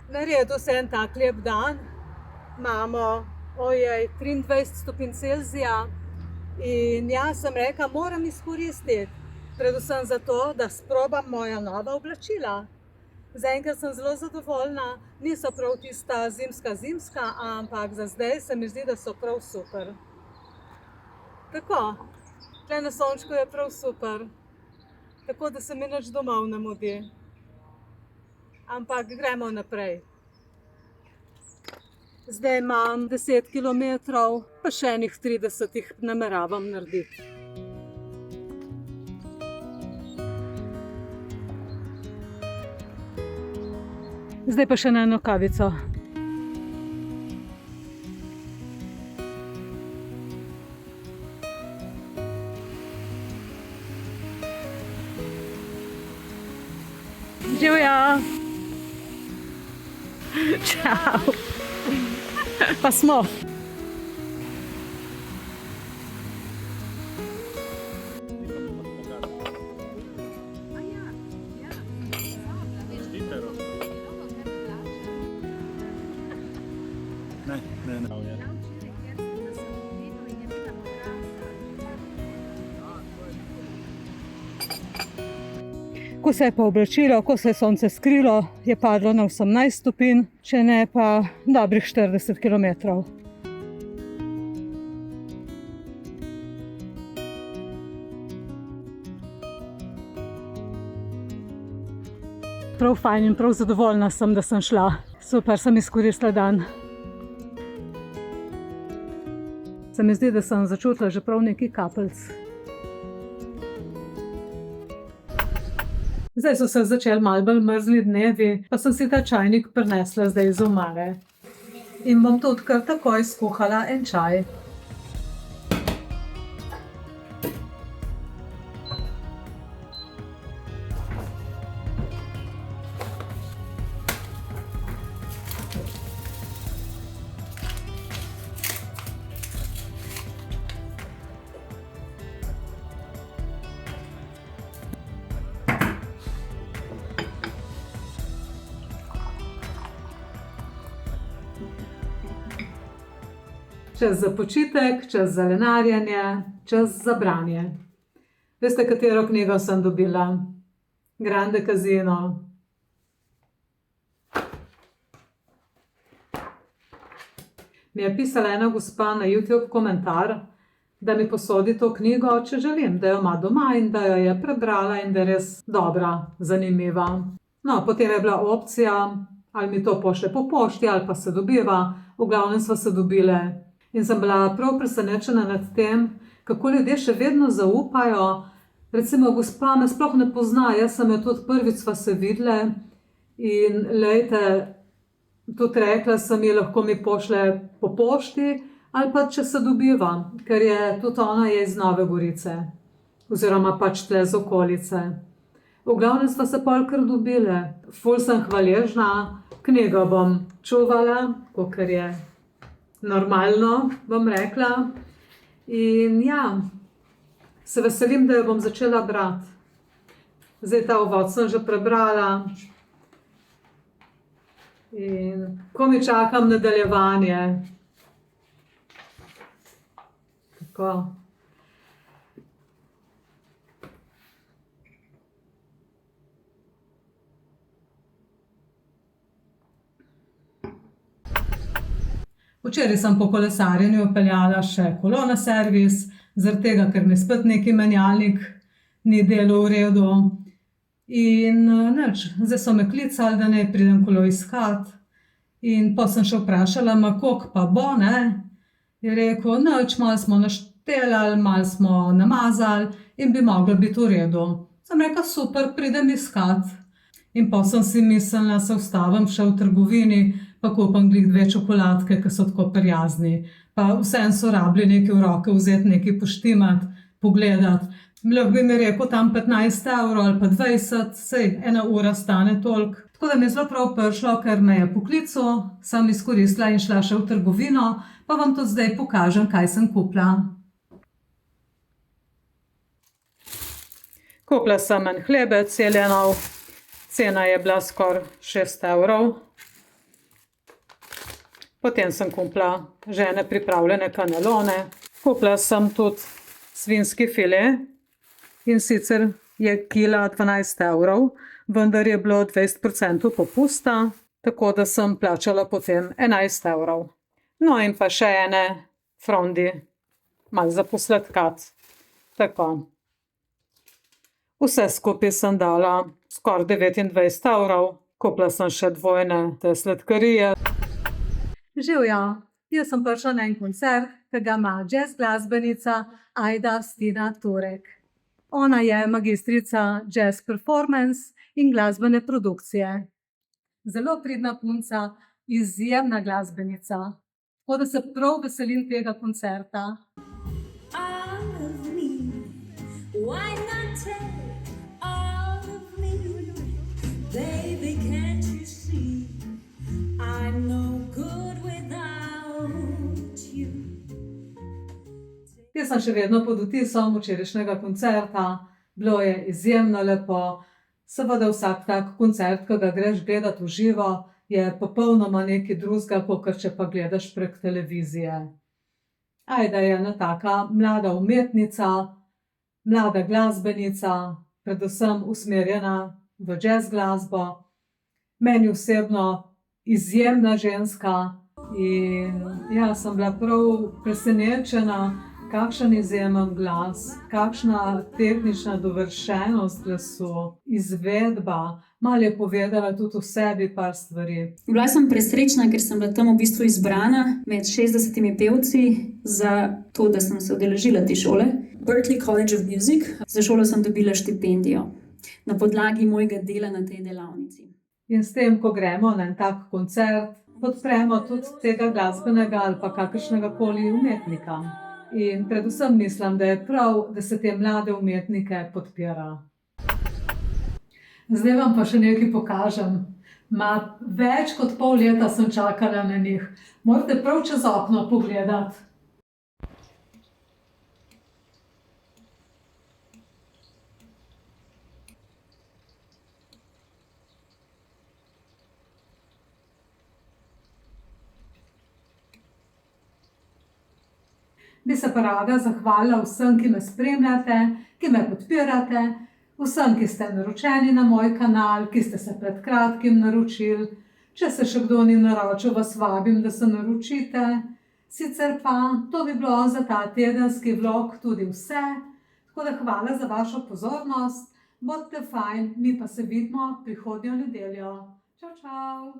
Naredil se en tak lep dan. Imamo, 23 stopinj Celzija in jaz sem rekla, moram izkoristiti. Predvsem zato, da sprobam moja nova oblačila. Zaenkrat sem zelo zadovoljna, niso prav tista zimska, ampak za zdaj se mi zdi, da so prav super. Tako, tle na sončku je prav super, tako da se mi nič domov ne mudi. Ampak gremo naprej. Zdaj imam 10 kilometrov, pa še enih 30 jih nameravam narediti. Zdaj pa še na eno kavico. Živjo! Čau! Pa smo! Ko se je pa oblačilo, ko se je sonce skrilo, je padlo na 18 stopinj, če ne pa dobrih 40 kilometrov. Prav fajn in prav zadovoljna sem, da sem šla. Super, sem izkoristila dan. Se mi zdi, da sem začutila že prav nekaj kapljic. Zdaj so se začeli malo bolj mrzli dnevi, pa sem si ta čajnik prinesla zdaj iz omare. In bom tudi kar takoj skuhala en čaj. Čas za počitek, čas za lenarjenje, čas za branje. Veste, katero knjigo sem dobila? Grande Casino. Mi je pisala ena gospa na YouTube komentar, da mi posodi to knjigo, če želim, da jo ima doma in da jo je prebrala in da je res dobra, zanimiva. No, potem je bila opcija, ali mi to pošlje po pošti ali pa se dobiva. V glavnem sva se dobile. In sem bila prav presenečena nad tem, kako ljudje še vedno zaupajo. Recimo, gospa me sploh ne pozna, jaz sem jo tudi prvič sva se videle in lejte, tudi rekla sem ji, lahko mi pošlje po pošti ali pa če se dobiva, ker je tudi ona je iz Nove Gorice oziroma pač tle z okolice. V glavnem sva se pol kar dobile. Ful sem hvaležna, knjigo bom čuvala, kakor je normalno, bom rekla. In ja, se veselim, da jo bom začela brati. Zdaj ta uvod sem že prebrala. In komaj čakam nadaljevanje. Tako. Včeraj sem po kolesarjenju peljala še kolo na servis, zaradi tega, ker mi spet neki menjalnik ni delal v redu. In nič, zdaj so me klicali, da naj pridem kolo iskat. In pa sem še vprašala, koliko pa bo, ne? Je rekel, nič, malo smo naštelali, malo smo namazali in bi moglo biti v redu. Sem rekla, super, pridem iskat. In pa sem si mislila, se ustavim še v trgovini, pa kupim glih 2 čokoladke, ki so tako prijazni. Pa vseeno so rabili nekaj v roke vzeti, nekaj poštimati, pogledati. Lahko bi mi rekel tam 15 € ali pa 20, saj 1 ura stane toliko. Tako da mi je zelo prav prišlo, ker me je poklical, sem izkoristila in šla še v trgovino, pa vam tudi zdaj pokažem, kaj sem kupila. Kupila sem en hlebec jelenov, cena je bila skoraj 6 €. Potem sem kupila že ene pripravljene kanelone. Kupila sem tudi svinjski file, in sicer je kila 12 €, vendar je bilo 20% popusta, tako da sem plačala potem 11 €. No in pa še ene frondi, malo za posladkati. Tako. Vse skupaj sem dala skoraj 29 €. Kupila sem še dvojne te sladkarije. Živjo, jaz sem prišla na en koncert, ki ga ima jazz glasbenica Aida Stina Turek. Ona je magistrica jazz performance in glasbene produkcije. Zelo pridna punca, izjemna glasbenica. Tako da se prav veselim tega koncerta. Jaz sem še vedno pod vtisom včerajšnjega koncerta. Bilo je izjemno lepo. Seveda vsak tak koncert, ki ga greš gledat v živo, je popolnoma nekaj drugega, kakor če pa gledaš prek televizije. Aida je ena taka mlada umetnica, mlada glasbenica, predvsem usmerjena v jazz glasbo. Meni osebno izjemna ženska in ja, sem bila prav presenečena, kakšen izjemen glas, kakšna tehnična dovršenost glasu, izvedba. Malo je povedala tudi o sebi par stvari. Bila sem presrečna, ker sem bila tam v bistvu izbrana med 60 pevci za to, da sem se udeležila te šole. Berklee College of Music. Za šolo sem dobila štipendijo na podlagi mojega dela na tej delavnici. In s tem, ko gremo na en tak koncert, podpremo tudi tega glasbenega ali pa kakršnega koli umetnika. In predvsem mislim, da je prav, da se te mlade umetnike podpira. Zdaj vam pa še nekaj pokažem. Več kot pol leta sem čakala na njih. Morate prav čez okno pogledati. Bi se pa rada zahvalila vsem, ki me spremljate, ki me podpirate, vsem, ki ste naročeni na moj kanal, ki ste se pred kratkim naročili. Če se še kdo ni naročil, vas vabim, da se naročite. Sicer pa to bi bilo za ta tedenski vlog tudi vse. Tako da hvala za vašo pozornost. Bodite fajn, mi pa se vidimo prihodnjo nedeljo. Čau, čau!